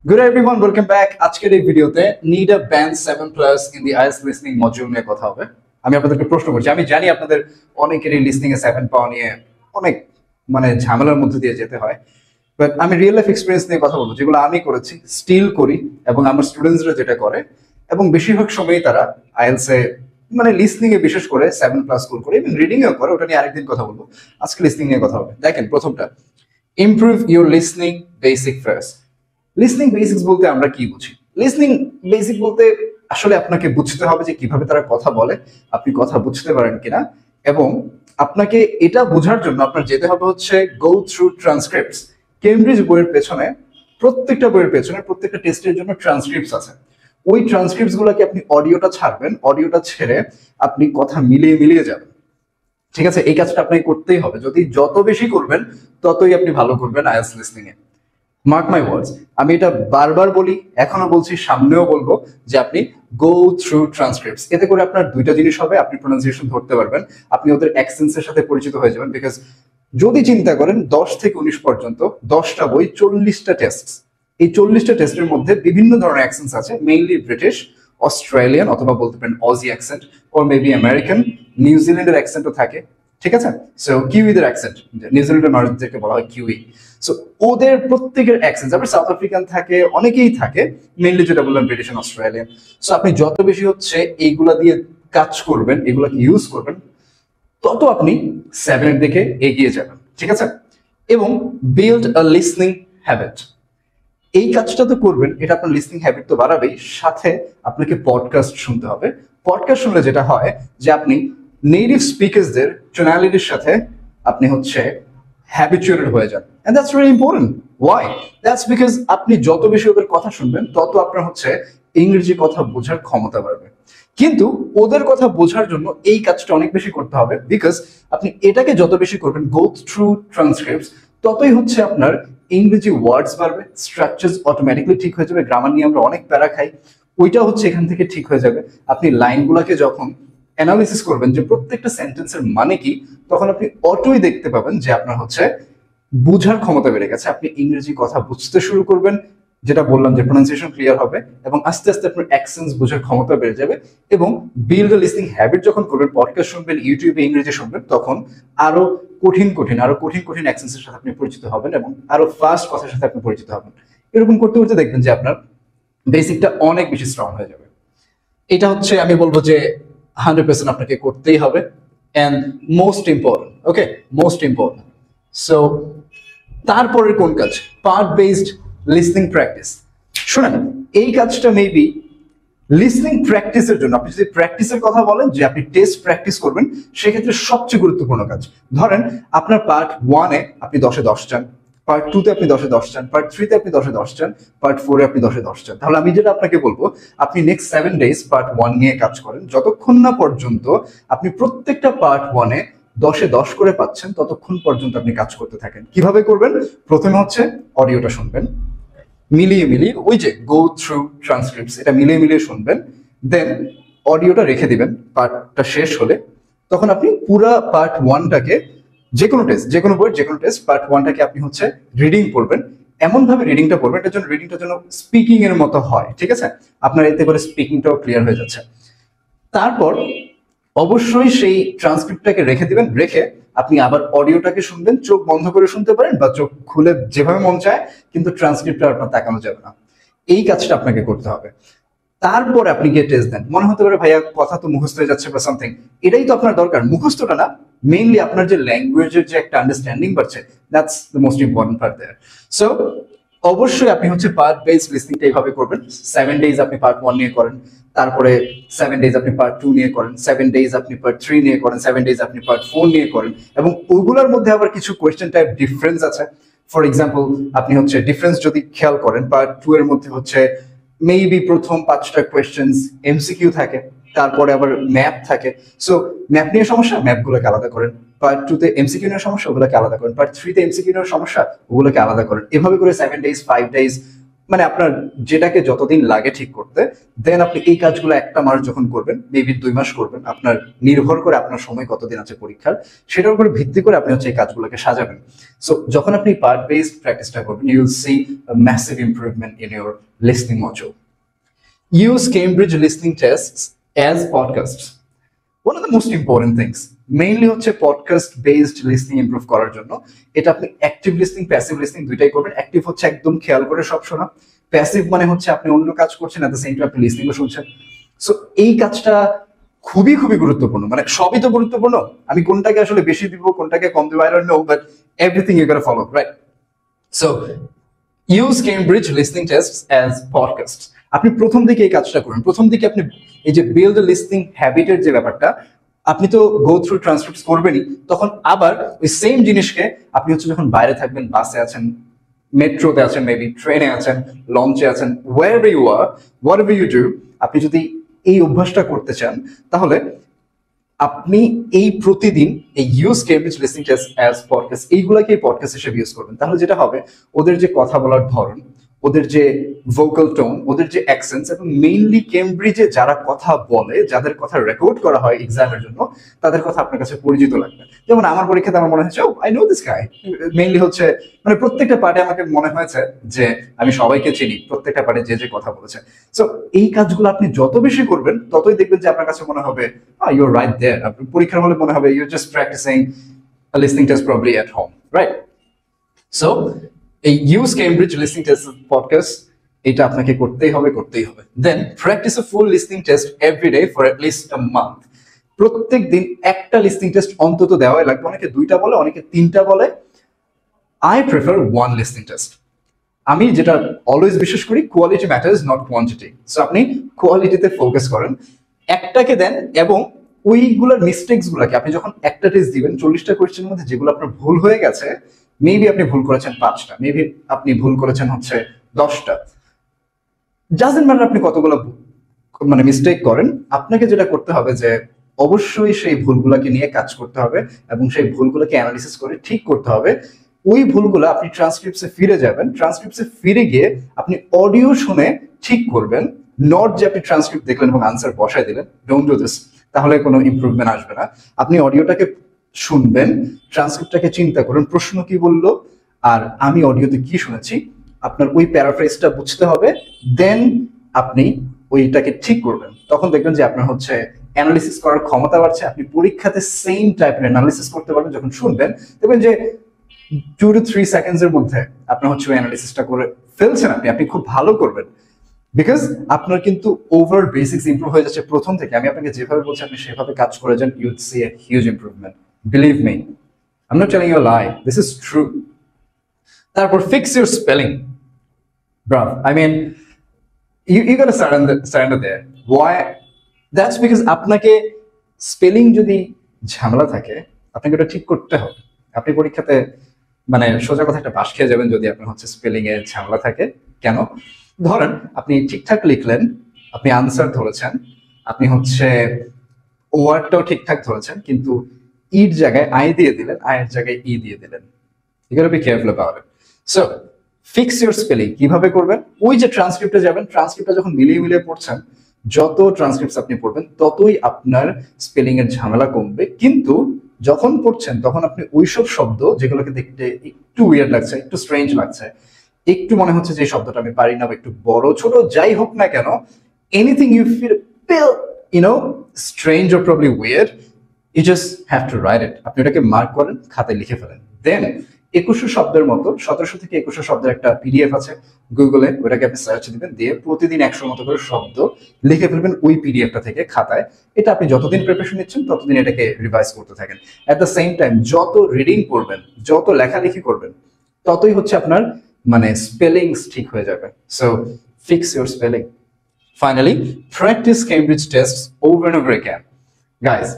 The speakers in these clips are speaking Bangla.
Good everyone, welcome back. আজকের এই ভিডিওতে need a band 7+ in the IELTS listening module নিয়ে কথা হবে। আমি আপনাদেরকে প্রশ্ন করছি, আমি জানি আপনাদের অনেকেরই লিসনিং এ 7 পাওয়া নিয়ে অনেক ঝামেলার মধ্যে দিয়ে যেতে হয়, বাট আমি রিয়েল লাইফ এক্সপেরিয়েন্স নিয়ে কথা বলবো, যেগুলো আমি করেছি, স্টিল করি এবং আমার স্টুডেন্টসরা যেটা করে, এবং বেশিরভাগ সময়ই তারা IELTS এ লিসনিং এ বিশেষ করে 7+ স্কোর করে, এবং রিডিং এও করে। ওটা নিয়ে আরেকদিন কথা বলবো। আজকে লিসনিং নিয়ে কথা হবে। দেখেন, প্রথমটা, improve your listening basic first. Listening basics বলতে আমরা কি বুঝি? লিসনিং বেসিক বলতে আসলে আপনাকে বুঝতে হবে যে কিভাবে তারা কথা বলে, আপনি কথা বুঝতে পারেন কিনা, এবং আপনাকে এটা বোঝার জন্য আপনার যেতে হবে হচ্ছে গো থ্রু ট্রান্সক্রিপ্টস। কেমব্রিজ বইয়ের পেছনে, প্রত্যেকটা বইয়ের পেছনে, প্রত্যেকটা টেস্টের জন্য ট্রান্সক্রিপ্টস আছে। ওই ট্রান্সক্রিপ্টস গুলোকে আপনি অডিওটা ছাড়বেন, অডিওটা ছেড়ে আপনি কথা মিলিয়ে মিলিয়ে যাবেন। ঠিক আছে, এই কাজটা আপনাকে করতেই হবে। যদি যত বেশি করবেন ততই আপনি ভালো করবেন আইএলটিএস লিসনিং এ। মার্ক মাই ওয়ার্ডস, আমি এটা বারবার বলি, এখনো বলছি, সামনেও বলবো, যে আপনি গো থ্রু ট্রান্সক্রিপ্টস। এতে করে আপনার দুইটা জিনিস হবে, আপনি প্রোনাউন্সিয়েশন ধরতে পারবেন, আপনি ওদের অ্যাকসেন্টসের সাথে পরিচিত হয়ে যাবেন। বিকজ যদি চিন্তা করেন 10 থেকে 19 পর্যন্ত 10টা বই, 40টা টেস্ট, এই 40টা টেস্টের মধ্যে বিভিন্ন ধরনের অ্যাকসেন্টস আছে, মেইনলি ব্রিটিশ, অস্ট্রেলিয়ান, অথবা বলতে পারেন Aussie accent, or maybe American, নিউজিল্যান্ডের অ্যাকসেন্টও থাকে। ঠিক আছে, সো কিউইদের অ্যাকসেন্ট, নিউজিল্যান্ডের মানুষদেরকে বলা হয় কিউই। সো ওদের প্রত্যেকের অ্যাকসেন্ট, আবার সাউথ আফ্রিকান থাকে, অনেকেই থাকে, মেইনলি যেটা বললাম ব্রিটিশ এন্ড অস্ট্রেলিয়ান। সো আপনি যত বেশি হচ্ছে এইগুলা দিয়ে কাজ করবেন, এগুলাকে ইউজ করবেন, তত আপনি 7 এর দিকে এগিয়ে যাবেন। ঠিক আছে, এবং বিল্ড আ লিসনিং হ্যাবিট। এই কাজটা তো করবেন, এটা আপনার লিসনিং হ্যাবিট তো বাড়াবেই, সাথে আপনাকে পডকাস্ট শুনতে হবে। পডকাস্ট শুনলে যেটা হয় যে আপনি নেটিভ স্পিকারসদের টোনালিটির সাথে আপনি হচ্ছে হ্যাবিচুয়েটেড হয়ে যান, and that's very important. Why? That's because আপনি যত বেশি ওদের কথা শুনবেন, তত আপনার হচ্ছে ইংরেজি কথা বোঝার ক্ষমতা বাড়বে। কিন্তু ওদের কথা বোঝার জন্য এই কাজটা অনেক বেশি করতে হবে, বিকজ আপনি এটাকে যত বেশি করবেন, গো থ্রু ট্রান্সক্রিপ্টস, ততই হচ্ছে আপনার ইংরেজি ওয়ার্ডস বাড়বে, স্ট্রাকচারস অটোমেটিকলি ঠিক হয়ে যাবে। গ্রামার নিয়ে আমরা অনেক প্যারা খাই, ওইটা হচ্ছে এখান থেকে ঠিক হয়ে যাবে। আপনি লাইনগুলোকে যখন অ্যানালিসিস করবেন যে প্রত্যেকটা সেন্টেন্সের মানে কি, তখন আপনি অটোই দেখতে পাবেন যে আপনার হচ্ছে বুঝার ক্ষমতা বেড়ে গেছে। আপনি ইংরেজি কথা বুঝতে শুরু করবেন, যেটা বললাম যে প্রোনাউন্সিয়েশন ক্লিয়ার হবে, এবং আস্তে আস্তে আপনার অ্যাকসেন্টস বোঝার ক্ষমতা বেড়ে যাবে। এবং বিল্ড আ লিসনিং হ্যাবিট যখন করবেন, পডকাস্ট শুনবেন, ইউটিউবে ইংরেজি শুনবেন, তখন আরো কঠিন কঠিন অ্যাকসেন্টসের সাথে আপনি পরিচিত হবেন, এবং আরো ফাস্ট কথার সাথে আপনি পরিচিত হবেন। এরকম করতে করতে দেখবেন যে আপনার বেসিকটা অনেক বেশি স্ট্রং হয়ে যাবে। এটা হচ্ছে আমি বলবো যে 100% আপনাকে করতেই হবে, and most important, okay, most important. So তারপরের কোন কাজ? Part based listening practice. শোনেন, এই কাজটা মেবি লিসনিং প্র্যাকটিসের জন্য, আপনি যদি প্র্যাকটিসের কথা বলেন যে আপনি টেস্ট প্র্যাকটিস করবেন, সেক্ষেত্রে সবচেয়ে গুরুত্বপূর্ণ কাজ। ধরেন আপনার পার্ট 1-এ আপনি 10-এ 10 চান, পার্ট 2-তে আপনি 10-এ 10 চান, পার্ট 3-তে আপনি 10-এ 10 চান, পার্ট 4-এ আপনি 10-এ 10 চান। তাহলে আমি যেটা আপনাকে বলবো, আপনি নেক্সট 7 ডেজ পার্ট 1 নিয়ে কাজ করেন, যতক্ষণ না পর্যন্ত আপনি প্রত্যেকটা পার্ট 1-এ 10-এ 10 করে পাচ্ছেন, ততক্ষণ পর্যন্ত আপনি কাজ করতে থাকেন। কিভাবে করবেন? প্রথমে হচ্ছে অডিওটা শুনবেন, মিলিয়ে মিলিয়ে, ওই যে গো থ্রু ট্রান্সক্রিপ্টস, এটা মিলিয়ে মিলিয়ে শুনবেন। দেন অডিওটা রেখে দিবেন, পার্টটা শেষ হলে তখন আপনি পুরো পার্ট 1টাকে, যে কোনো টেস্ট, যে কোনো বইয়ের যে কোনো টেস্ট, পার্ট 1টাকে আপনি হচ্ছে রিডিং করবেন। এমন ভাবে রিডিংটা করবেন, এটার জন্য রিডিংটা যেন স্পিকিং এর মতো হয়। ঠিক আছে, আপনার এতে করে স্পিকিংটাও ক্লিয়ার হয়ে যাচ্ছে। তারপর অবশ্যই সেই ট্রান্সক্রিপ্টটাকে রেখে দিবেন, রেখে আপনি আবার অডিওটাকে শুনবেন। চোখ বন্ধ করে শুনতে পারেন বা চোখ খুলে, যেভাবে মন চায়, কিন্তু ট্রান্সক্রিপ্টটা আপনার তাকানো যাবে না। এই কাজটা আপনাকে করতে হবে। তারপরে আপনি গিয়ে টেস্ট দেন। মনে হতে পারে ভাইয়া কথা তো মুখস্থ হয়ে যাচ্ছে বা সামথিং, এটাই তো আপনার দরকার। মুখস্থটা না, মেইনলি আপনার যে ল্যাঙ্গুয়েজের যে একটা আন্ডারস্ট্যান্ডিং বাড়ছে, that's the most important part there. So অবশ্যই আপনি হচ্ছে পার্ট বেসড লিসনিংটা এইভাবে করবেন। 7 ডেজ আপনি পার্ট 1 নিয়ে করেন, তারপরে 7 ডেজ আপনি পার্ট 2 নিয়ে করেন, 7 ডেজ আপনি পার্ট 3 নিয়ে করেন, 7 ডেজ আপনি পার্ট 4 নিয়ে করেন, এবং ওইগুলোর মধ্যে আবার কিছু কোয়েশ্চেন টাইপ ডিফারেন্স আছে। ফর এক্সাম্পল, আপনি হচ্ছে ডিফারেন্স যদি খেয়াল করেন, পার্ট 2 এর মধ্যে হচ্ছে মেবি প্রথম 5টা কোয়েশ্চেন্স এমসিকিউ থাকে, তারপরে আবার ম্যাপ থাকে। সো ম্যাপ নিয়ে সমস্যা, ম্যাপগুলোকে আলাদা করেন। পার্ট 2-তে এমসিকিউ নিয়ে সমস্যা, ওগুলোকে আলাদা করেন। পার্ট 3-তে এমসিকিউ নিয়ে সমস্যা, ওগুলোকে আলাদা করেন। এভাবে করে 7 ডেজ, 5 ডেজ মানে আপনার যেটাকে যতদিন লাগে ঠিক করতে, দেন আপনি এই কাজগুলো একটা মাস যখন করবেন, মেবি 2 মাস করবেন, আপনার নির্ভর করে আপনার সময় কতদিন আছে পরীক্ষার, সেটার উপর ভিত্তি করে আপনি হচ্ছে এই কাজগুলোকে সাজাবেন। সো যখন আপনি পার্ট বেসড প্র্যাকটিসটা করবেন, you will see massive improvement in your listening module. Use Cambridge listening tests as podcast. one of the most important things mainly হচ্ছে পডকাস্ট বেসড লিসনিং ইমপ্রুভ করার জন্য। এটা আপনি অ্যাক্টিভ লিসনিং, প্যাসিভ লিসনিং দুইটাই করবেন। অ্যাক্টিভ হচ্ছে একদম খেয়াল করে সব শোনা, প্যাসিভ মানে হচ্ছে আপনি অন্য কাজ করছেন এট দ্য সেম টাইম আপনি লিসনিংও শুনছেন। সো এই কাজটা খুবই খুবই গুরুত্বপূর্ণ, মানে সবই তো গুরুত্বপূর্ণ, আমি কোনটাকে আসলে বেশি দিব কোনটাকে কম দিব I don't know, but everything you gotta follow, right? So use Cambridge listening tests as podcast. আপনি প্রথম দিকে এই কাজটা করুন। প্রথম দিকে আপনি এই যে বিল্ড লিসনিং হ্যাবিটের যে ব্যাপারটা, আপনি তো গো থ্রু ট্রান্সক্রিপ্টস করবেনই, তখন আবার ওই সেম জিনিসকে আপনি হচ্ছে যখন বাইরে থাকবেন, বাসে আছেন, মেট্রোতে আছেন, মেবি ট্রেনে আছেন, লঞ্চে আছেন, wherever you are, whatever you do, আপনি যদি এই অভ্যাসটা করতে চান, তাহলে আপনি এই প্রতিদিন এই use Cambridge listening test as podcast এইগুলাকে পডকাস্ট হিসেবে ইউজ করবেন। তাহলে যেটা হবে, ওদের যে কথা বলার ধরন, ওদের যে ভোকাল টোন, ওদের যে অ্যাকসেন্টস, এবং মেইনলি কেমব্রিজে যারা কথা বলে, যাদের কথা রেকর্ড করা হয় এক্সামের জন্য, তাদের কথা আপনার কাছে পরিচিত লাগবে। যেমন আমার পরীক্ষাতে আমার মনে হয়েছে I know this guy, mainly হচ্ছে মানে প্রত্যেকটা পার্টে আমাকে মনে হয়েছে যে আমি সবাইকে চিনি, প্রত্যেকটা পার্টে যে যে কথা বলেছে। সো এই কাজগুলো আপনি যত বেশি করবেন, ততই দেখবেন যে আপনার কাছে মনে হবে ইউর রাইট দেয়ার। পরীক্ষার হলে মনে হবে you're just practicing listening test probably at home, right? So এই use Cambridge listening test podcast, এটা আপনাকে করতেই হবে, করতেই হবে। Then practice a full listening test every day for at least a month. প্রত্যেক দিন একটা লিসনিং টেস্ট অন্তত দেওয়াই লাগবে। অনেকে 2টা বলে, অনেকে 3টা বলে। I prefer 1 listening test. আমি যেটা অলওয়েজ বিশ্বাস করি, quality matters not quantity. So আপনি কোয়ালিটিতে ফোকাস করেন, একটাকে দেন, এবং ওইগুলোর মিস্টেকস গুলাকে আপনি যখন একটা টেস্ট দিবেন, 40টা কোয়েশ্চেনের মধ্যে যেগুলো আপনার ভুল হয়ে গেছে, মেবি আপনি ভুল করেছেন 5টা, মেবি আপনি ভুল করেছেন হচ্ছে 10টা, ডাজন্ট ম্যাটার আপনি কতগুলো মানে মিস্টেক করেন, আপনাকে যেটা করতে হবে যে অবশ্যই সেই ভুলগুলোকে নিয়ে কাজ করতে হবে এবং সেই ভুলগুলোকে অ্যানালিসিস করে ঠিক করতে হবে। ওই ভুলগুলো আপনি ট্রান্সক্রিপ্টসে ফিরে যাবেন, ট্রান্সক্রিপ্টসে ফিরে গিয়ে আপনি অডিও শুনে ঠিক করবেন, নট যে আপনি ট্রান্সক্রিপ্ট দেখলেন এবং আনসার বসায় দিলেন। ডোন্ট ডু দিস, তাহলে কোনো ইমপ্রুভমেন্ট আসবে না। আপনি অডিওটাকে শুনবেন, ট্রান্সক্রিপ্টটাকে চিন্তা করুন, প্রশ্ন কি বললো আর আমি অডিওতে কি শুনেছি, আপনার ওই প্যারাফ্রেজটা বুঝতে হবে, দেন আপনি ওইটাকে ঠিক করবেন। তখন দেখবেন যে আপনার হচ্ছে অ্যানালিসিস করার ক্ষমতা বাড়ছে। আপনি পরীক্ষাতে সেম টাইপের অ্যানালিসিস করতে পারবেন। যখন শুনবেন দেখবেন যে 2 to 3 সেকেন্ডসের মধ্যে আপনার হচ্ছে ওই অ্যানালিসিসটা করে ফেলছেন, আপনি খুব ভালো করবেন, বিকজ আপনার কিন্তু ওভারঅল বেসিক্স ইমপ্রুভ হয়ে যাচ্ছে প্রথম থেকে। আমি আপনাকে যেভাবে বলছি আপনি সেভাবে কাজ করে যান, you will see a huge improvement, believe me, I am not telling you a lie, this is true. তারপর fix your spelling, bruv, I mean you gotta surrender there. Why? That's because আপনাকে স্পেলিং যদি ঝামেলা থাকে, আপনাকে ওটা ঠিক করতে হবে। আপনি পরীক্ষাতে মানে সোজা কথা একটা পাশ খেয়ে যাবেন যদি আপনার হচ্ছে স্পেলিং এ ঝামেলা থাকে। কেন? ধরেন আপনি ঠিকঠাক লিখলেন, আপনি আনসার ধরেছেন, আপনি হচ্ছে ওয়ার্ডটাও ঠিকঠাক ধরেছেন, কিন্তু ইর জায়গায় আই দিয়ে দিলেন, আয়ের জায়গায় ই দিয়ে দিলেন। You gotta be careful about it. So fix your spelling কিভাবে করবেন? ওই যে ট্রান্সক্রিপ্টে যাবেন, ট্রান্সক্রিপ্টটা যখন মিলিয়ে মিলিয়ে পড়ছেন, যত ট্রান্সক্রিপ্টস আপনি পড়বেন ততই আপনার স্পেলিং এর ঝামেলা কমবে। কিন্তু যখন পড়ছেন তখন আপনি ওইসব শব্দ যেগুলোকে দেখতে একটু উইয়ার্ড লাগছে, একটু স্ট্রেঞ্জ লাগছে, একটু মনে হচ্ছে যে শব্দটা আমি পারি না, বা একটু বড় ছোট যাই হোক না কেন, anything you feel strange or probably weird, you just have to write it. আপনি ওটাকে মার্ক করেন, খাতায় লিখে ফেলেন। দেন 2100 শব্দের মতো, 1700 থেকে 2100 শব্দের একটা পিডিএফ আছে গুগলে, ওটাকে আপনি সার্চ দিবেন, দিয়ে প্রতিদিন 100 মতো করে শব্দ লিখে ফেলবেন ওই পিডিএফটা থেকে খাতায়। এটা আপনি যতদিন প্রিপারেশন নিচ্ছেন ততদিন এটাকে রিভাইজ করতে থাকেন। এট দ্য সেম টাইম যত রিডিং করবেন, যত লেখালেখি করবেন, ততই হচ্ছে আপনার মানে স্পেলিংস ঠিক হয়ে যাবে। So fix your spelling. Finally practice Cambridge test over and over again. Guys,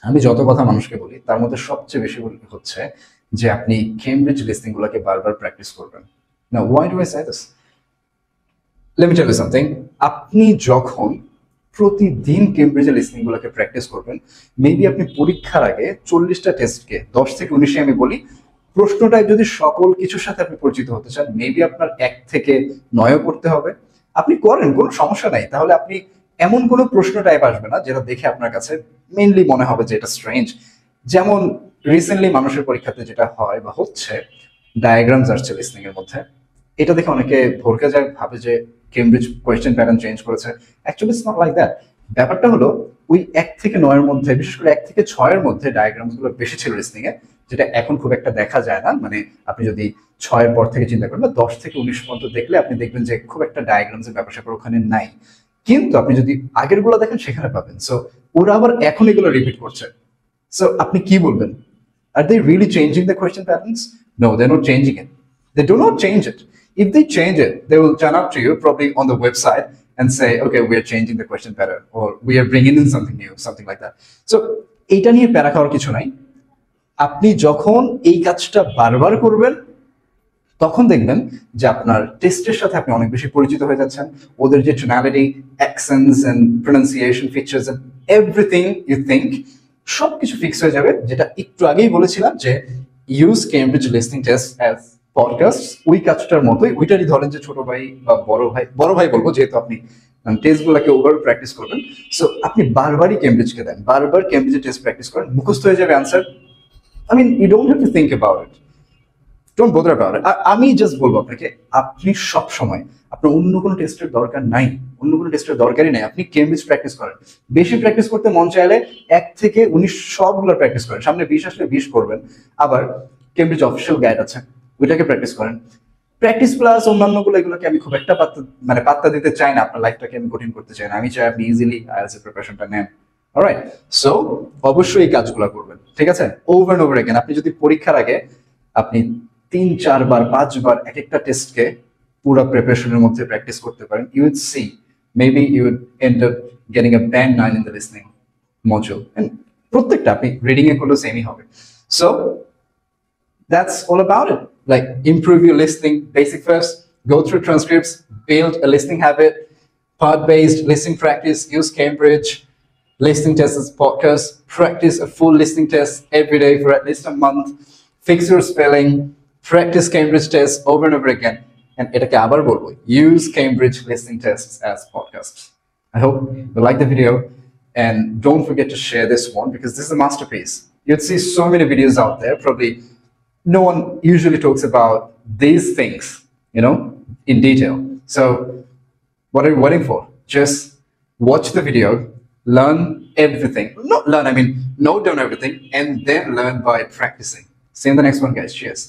আমি যত কথা মানুষকে বলি তার মধ্যে সবচেয়ে বেশি হচ্ছে যে আপনি কেমব্রিজ লিসনিং গুলোকে বারবার প্র্যাকটিস করবেন। Now, why do I say this? Let me tell you something. আপনি যখন প্রতিদিন কেমব্রিজের লিসনিং গুলোকে প্র্যাকটিস করবেন, মেবি আপনি পরীক্ষার আগে 40টা টেস্টকে 10 থেকে 19 আমি বলি প্রশ্ন টাইপ যদি সকল কিছুর সাথে আপনি পরিচিত হতে চান, মেবি আপনার 1 থেকে 9 করতে হবে। আপনি করেন, কোনো সমস্যা নাই। তাহলে আপনি এমন কোনো প্রশ্ন টাইপ আসবে না যেটা দেখে আপনার কাছে মেইনলি মনে হবে যে এটা স্ট্রেঞ্জ। যেমন রিসেন্টলি মানুষের পরীক্ষাতে যেটা হয় বা হচ্ছে, ডায়াগ্রামস আসছে লিসনিং এর মধ্যে, এটা দেখে অনেকে ভরকে যায়, ভাবে যে কেমব্রিজ কোয়েশ্চেন প্যাটার্ন চেঞ্জ করেছে। Actually it's not like that. ব্যাপারটা হলো ওই 1 থেকে 9 এর মধ্যে, বিশেষ করে 1 থেকে 6 এর মধ্যে ডায়াগ্রামস গুলো বেশি ছিল লিসনিং এ, যেটা এখন খুব একটা দেখা যায় না। মানে আপনি যদি 6 এর পর থেকে চিন্তা করেন বা 10 থেকে 19 পর্যন্ত দেখলে আপনি দেখবেন যে খুব একটা ডায়াগ্রামস এর ব্যাপার স্যাপার ওখানে নাই। কিন্তু আপনি যদি আগের গুলো দেখেন সেখানে পাবেন। সো ওরা আবার এখন এগুলো রিপিট করছে। সো আপনি কি বলবেন? Are they really changing the question patterns? No, they're not changing it. They do not change it. If they change it, they will turn up to you probably on the website and say, okay, we are changing the question pattern, or we are bringing in something new, something like that. So এইটা নিয়ে প্যারা খাওয়ার কিছু নাই। আপনি যখন এই কাজটা বারবার করবেন তখন দেখবেন যে আপনার টেস্টের সাথে আপনি অনেক বেশি পরিচিত হয়ে যাচ্ছেন। ওদের যে tonality, accents and pronunciation features and everything you think, সবকিছু ফিক্স হয়ে যাবে। যেটা একটু আগেই বলেছিলাম যে use Cambridge listening test as podcast, ওই কাজটার মতোই। ওইটারই ধরেন যে ছোট ভাই বা বড় ভাই বলবো, যেহেতু আপনি টেস্ট গুলাকে ওভার প্র্যাকটিস করবেন। সো আপনি বারবারই কেমব্রিজকে দেন, বারবার কেমব্রিজের টেস্ট প্র্যাকটিস করেন, মুখস্থ হয়ে যাবে answer. I mean, you don't have to think about it. Don't bother about it. আমি জাস্ট বলবো আপনাকে, আপনি সব সময় আপনার অন্য কোনো টেস্টের দরকার নাই, অন্য কোনো টেস্টের দরকারই নাই। আপনি কেমব্রিজ প্র্যাকটিস করেন। বেশি প্র্যাকটিস করতে মন চাইলে 1 থেকে 19 সবগুলো প্র্যাকটিস করেন। সামনে 20 আসলে 20 করবেন। আবার কেমব্রিজ অফিসিয়াল গাইড আছে, ওইটাকে প্র্যাকটিস করেন। প্র্যাকটিস প্লাস অন্যান্যগুলো, এগুলোকে আমি খুব একটা পাত্তা দিতে চাই না। আপনার লাইফটাকে আমি কঠিন করতে চাই না। আমি চাই আপনি ইজিলি আইএলটিএস এর প্রিপারেশনটা নেন। অলরাইট, সো অবশ্যই এই কাজগুলো করবেন, ঠিক আছে? Over and over again. আপনি যদি পরীক্ষার আগে আপনি 3-4 বার 5 বার এক একটা টেস্টকে পুরো প্রিপারেশনের মধ্যে প্র্যাকটিস করতে পারেন, you will see maybe you will end up getting a band 9 in the listening module. And প্রত্যেকটা আপনি রিডিং এ করলেও সেমই হবে। So that's all about it. Like, improve your listening basic first, go through transcripts, build a listening habit, part-based listening practice, use Cambridge, listening tests as podcast, practice a full listening test every day for at least a month, fix your spelling, practice Cambridge tests over and over again, and etake abar bolbo, use Cambridge listening tests as podcasts. I hope you like the video, and don't forget to share this one because this is a masterpiece. You'd see so many videos out there, probably no one usually talks about these things, in detail. So what are you waiting for? Just watch the video, learn everything. Not learn, I mean, note down everything, and then learn by practicing. See you in the next one, guys. Cheers.